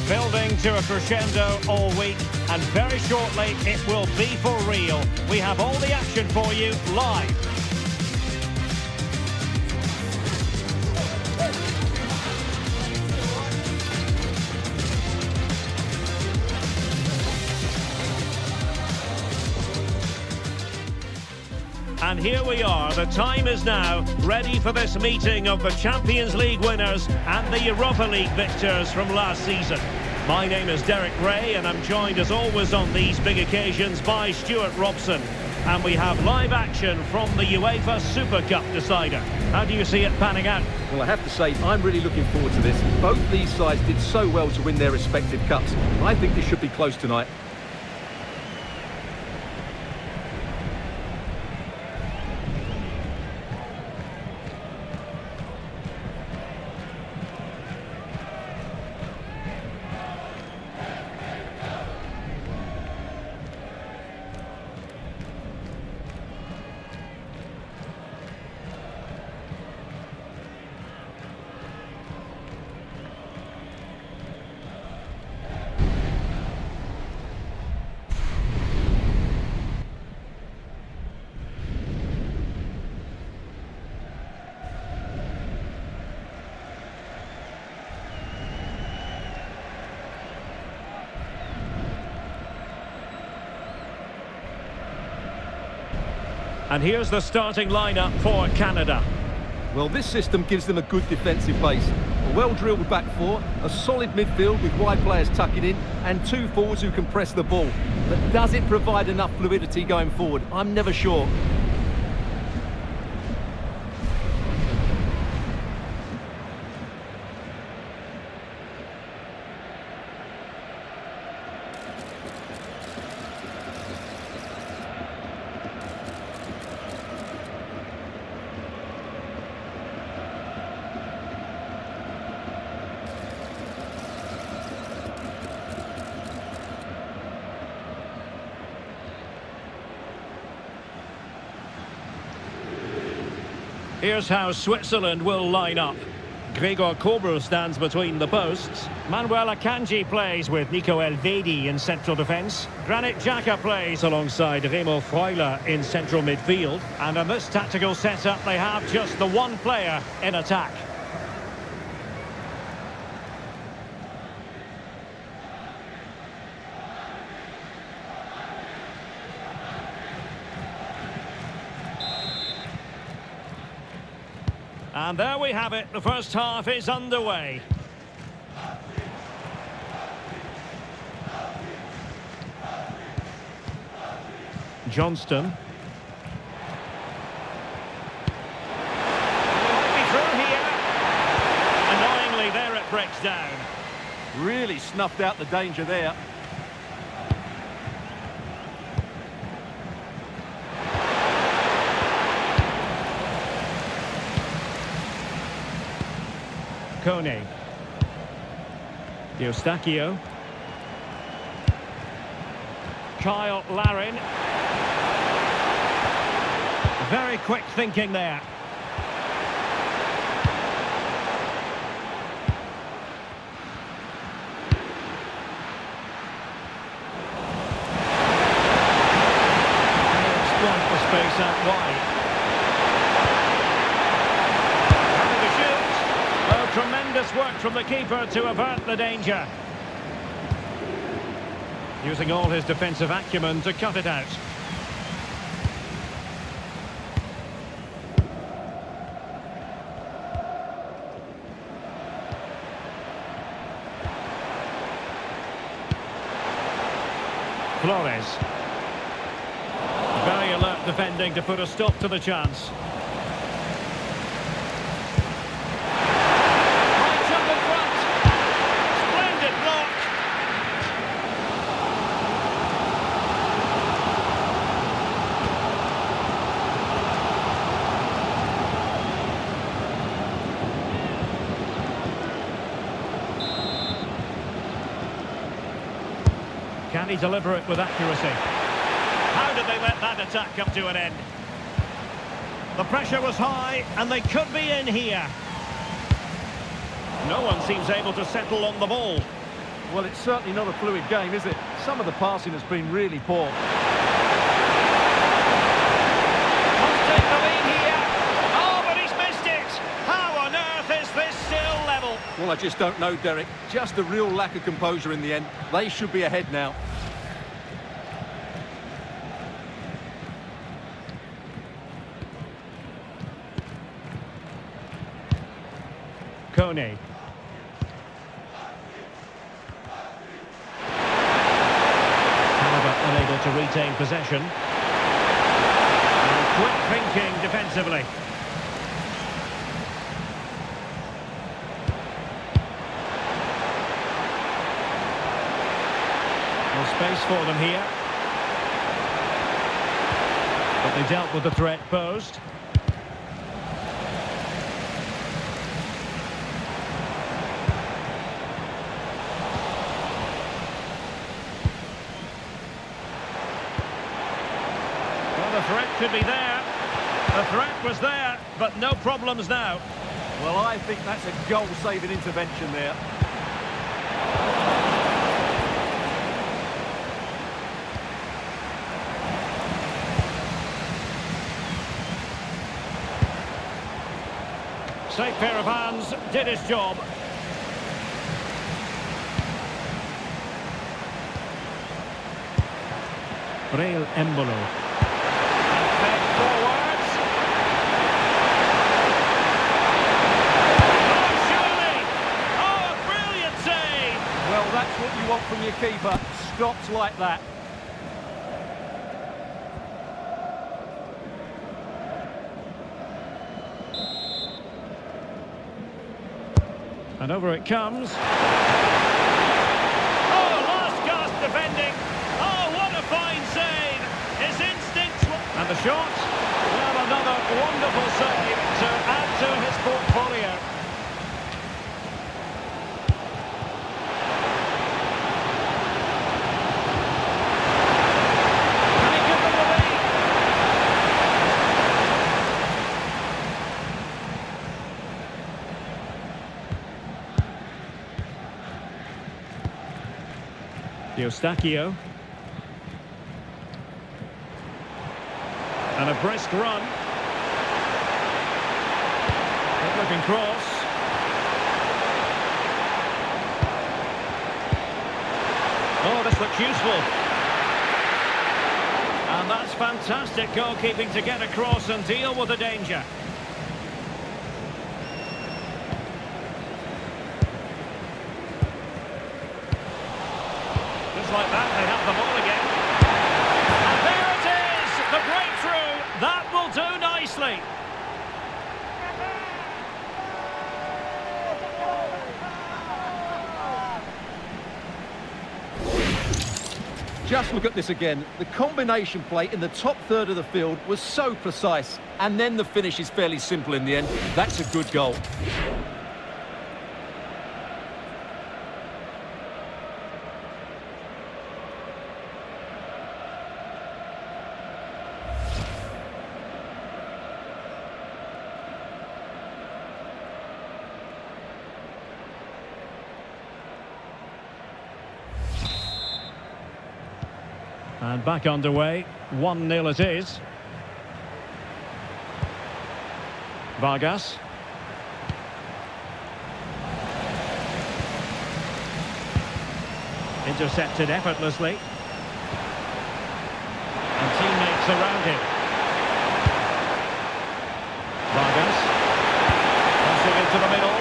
Building to a crescendo all week, and very shortly it will be for real. We have all the action for you live. And here we are, the time is now, ready for this meeting of the Champions League winners and the Europa League victors from last season. My name is Derek Ray, and I'm joined as always on these big occasions by Stuart Robson. And we have live action from the UEFA Super Cup decider. How do you see it panning out? Well, I have to say, I'm really looking forward to this. Both these sides did so well to win their respective cups. I think this should be close tonight. And here's the starting lineup for Canada. Well, this system gives them a good defensive base. A well-drilled back four, a solid midfield with wide players tucking in, and two forwards who can press the ball. But does it provide enough fluidity going forward? I'm never sure. Here's how Switzerland will line up. Gregor Kobel stands between the posts. Manuel Akanji plays with Nico Elvedi in central defence. Granit Xhaka plays alongside Remo Freuler in central midfield. And in this tactical setup, they have just the one player in attack. And there we have it, the first half is underway. Johnston. Might be through here. Annoyingly, there it breaks down. Really snuffed out the danger there. Kone. Eustachio. Kyle Larin. Very quick thinking there. Exploit the space out wide. Tremendous work from the keeper to avert the danger. Using all his defensive acumen to cut it out. Flores. Very alert defending to put a stop to the chance. Can he deliver it with accuracy? How did they let that attack come to an end? The pressure was high, and they could be in here. No one seems able to settle on the ball. Well, it's certainly not a fluid game, is it? Some of the passing has been really poor. Must take the lead here. Oh, but he's missed it. How on earth is this still level? Well, I just don't know, Derek. Just a real lack of composure in the end. They should be ahead now. Kone. Unable to retain possession. And quick thinking defensively. No space for them here. But they dealt with the threat posed. The threat could be there. The threat was there, but no problems now. Well, I think that's a goal-saving intervention there. Safe pair of hands, did his job. Braille Embolo. Forwards. Oh, surely! Oh, a brilliant save! Well, that's what you want from your keeper. Stops like that. And over it comes. Oh, last gasp defending. Oh, what a fine save! His instincts were... And the shot. Well, another wonderful save to add to his portfolio. Can he give them the lead? Eustachio. And a brisk run. Good-looking cross. Oh, this looks useful. And that's fantastic goalkeeping to get across and deal with the danger. Just like that, they have the ball again. And there it is! The breakthrough! That will do nicely. Just look at this again. The combination play in the top third of the field was so precise. And then the finish is fairly simple in the end. That's a good goal. And back underway, 1-0 it is. Vargas. Intercepted effortlessly. And teammates around him. Vargas. Passing into the middle.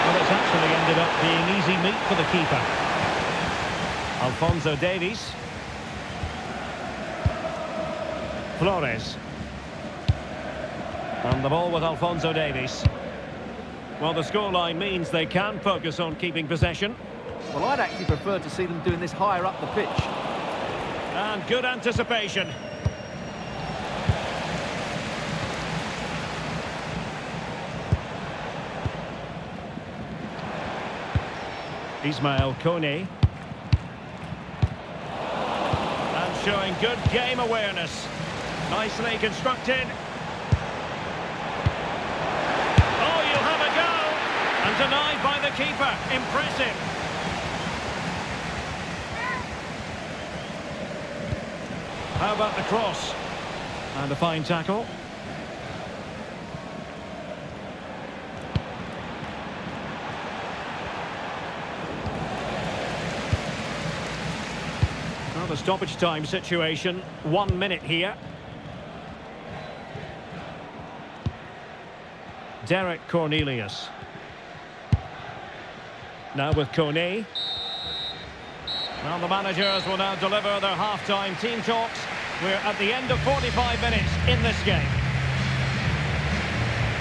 Well, it's actually ended up being easy meat for the keeper. Alphonso Davies. Flores. And the ball with Alphonso Davies. Well, the scoreline means they can focus on keeping possession. Well, I'd actually prefer to see them doing this higher up the pitch. And good anticipation. Ismail Kone. And showing good game awareness. Nicely constructed. Oh, you'll have a go. And denied by the keeper. Impressive. How about the cross? And a fine tackle. Well, the stoppage time situation. 1 minute here. Derek Cornelius. Now with Kone. Well, the managers will now deliver their half-time team talks. We're at the end of 45 minutes in this game.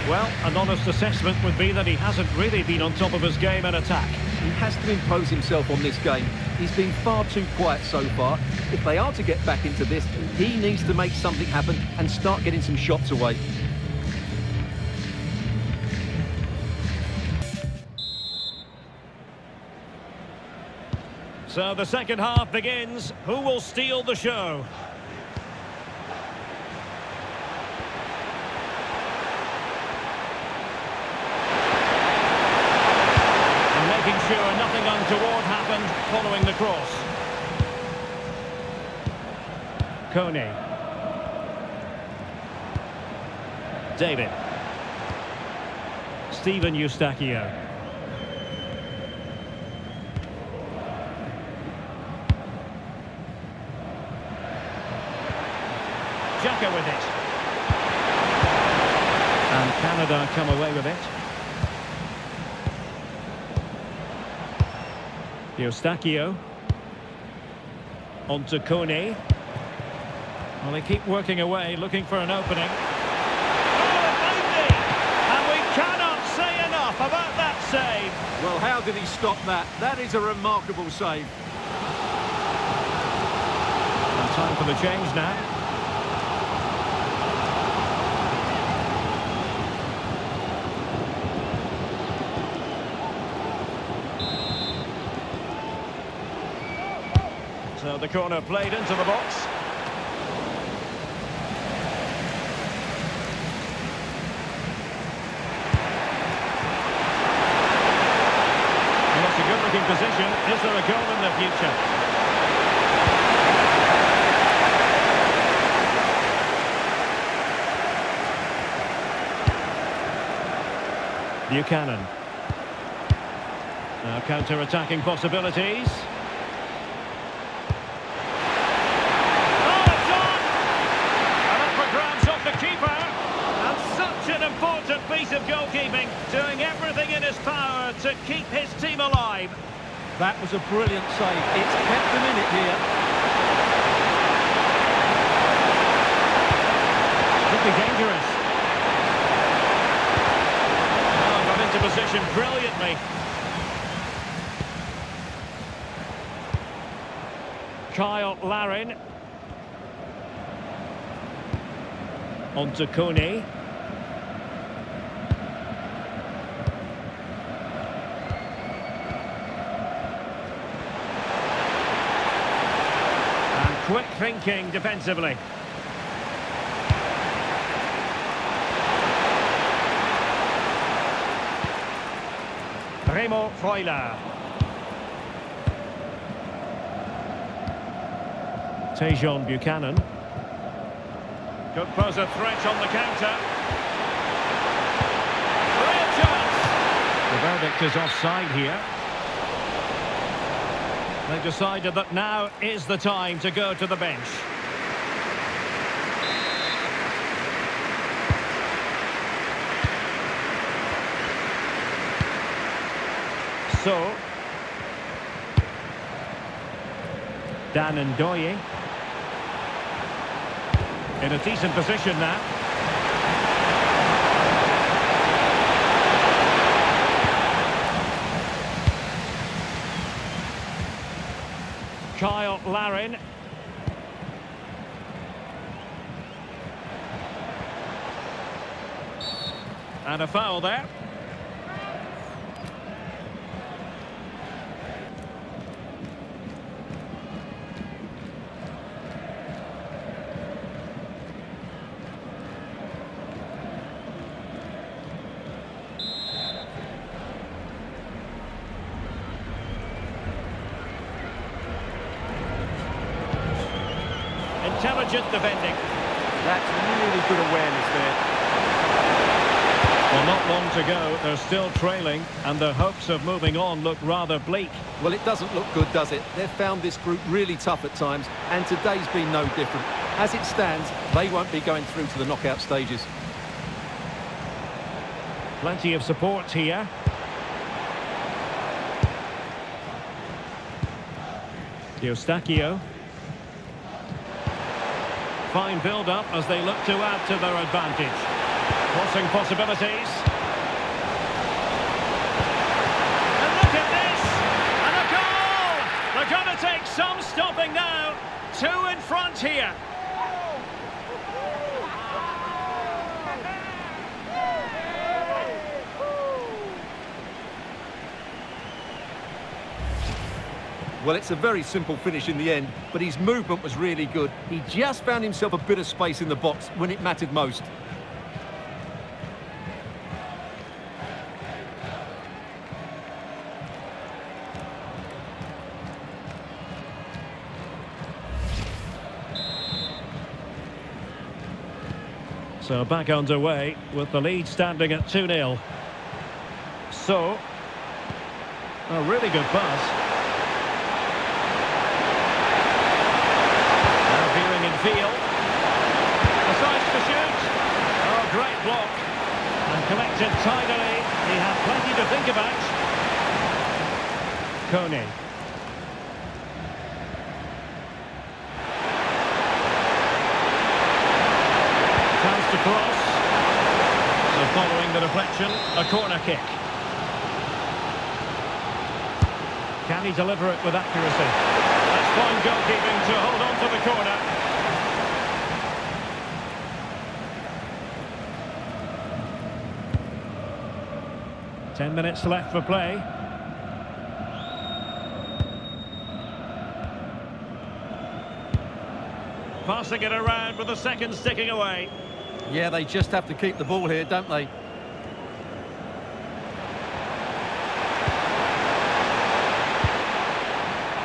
Well, an honest assessment would be that he hasn't really been on top of his game in attack. He has to impose himself on this game. He's been far too quiet so far. If they are to get back into this, he needs to make something happen and start getting some shots away. So the second half begins. Who will steal the show? And making sure nothing untoward happened following the cross. Kone. David. Steven Eustachio. Xhaka with it. And Canada come away with it. Eustachio. On to Kone. Well, they keep working away, looking for an opening. Oh, it might be! And we cannot say enough about that save. Well, how did he stop that? That is a remarkable save. And time for the change now. So the corner played into the box. Well, it's a good-looking position. Is there a goal in the future? Buchanan. Now counter-attacking possibilities. Piece of goalkeeping, doing everything in his power to keep his team alive. That was a brilliant save. It's kept them in it here. Could be dangerous. Oh, got into position brilliantly. Kyle Larin. On to Kone. Quick thinking defensively. Remo Freuler. Tejon Buchanan. Could pose a threat on the counter. Real chance. The verdict is offside here. They decided that now is the time to go to the bench. So, Dan Ndoye in a decent position now. Kyle Larin. And a foul there. Intelligent defending. That's really good awareness there. Well, not long to go. They're still trailing, and their hopes of moving on look rather bleak. Well, it doesn't look good, does it? They've found this group really tough at times, and today's been no different. As it stands, they won't be going through to the knockout stages. Plenty of support here. Eustachio. Fine build-up as they look to add to their advantage. Crossing possibilities. And look at this! And a goal! They're going to take some stopping now. 2 in front here. Well, it's a very simple finish in the end, but his movement was really good. He just found himself a bit of space in the box when it mattered most. So back underway with the lead standing at 2-0. So, a really good pass. Field. Decides to shoot. Oh, great block. And collected tidily. He had plenty to think about. Kone. Chance to cross. So following the deflection, a corner kick. Can he deliver it with accuracy? That's fine goalkeeping to hold on to the corner. 10 minutes left for play. Passing it around with the second sticking away. Yeah, they just have to keep the ball here, don't they?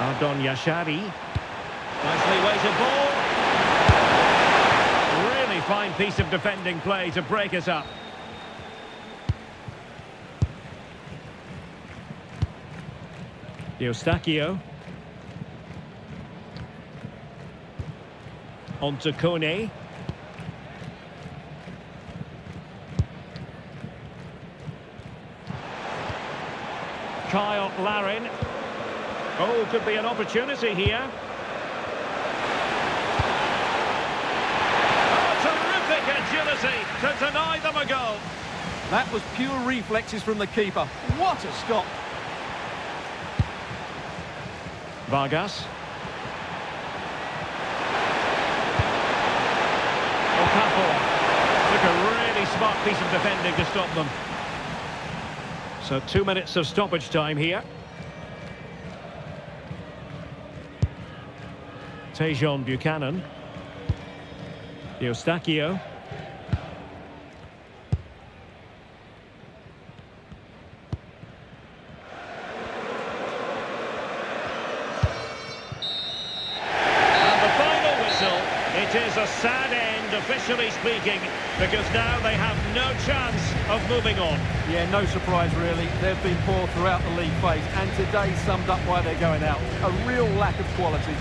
Ardon Yashari. Nicely weighted ball. Really fine piece of defending play to break us up. Eustachio. On to Kone. Kyle Larin. Oh, could be an opportunity here. Oh, terrific agility to deny them a goal. That was pure reflexes from the keeper. What a stop. Vargas. Okafor. Took a really smart piece of defending to stop them. So 2 minutes of stoppage time here. Tejon Buchanan. Eustachio. It is a sad end, officially speaking, because now they have no chance of moving on. Yeah, no surprise really. They've been poor throughout the league phase, and today summed up why they're going out. A real lack of quality.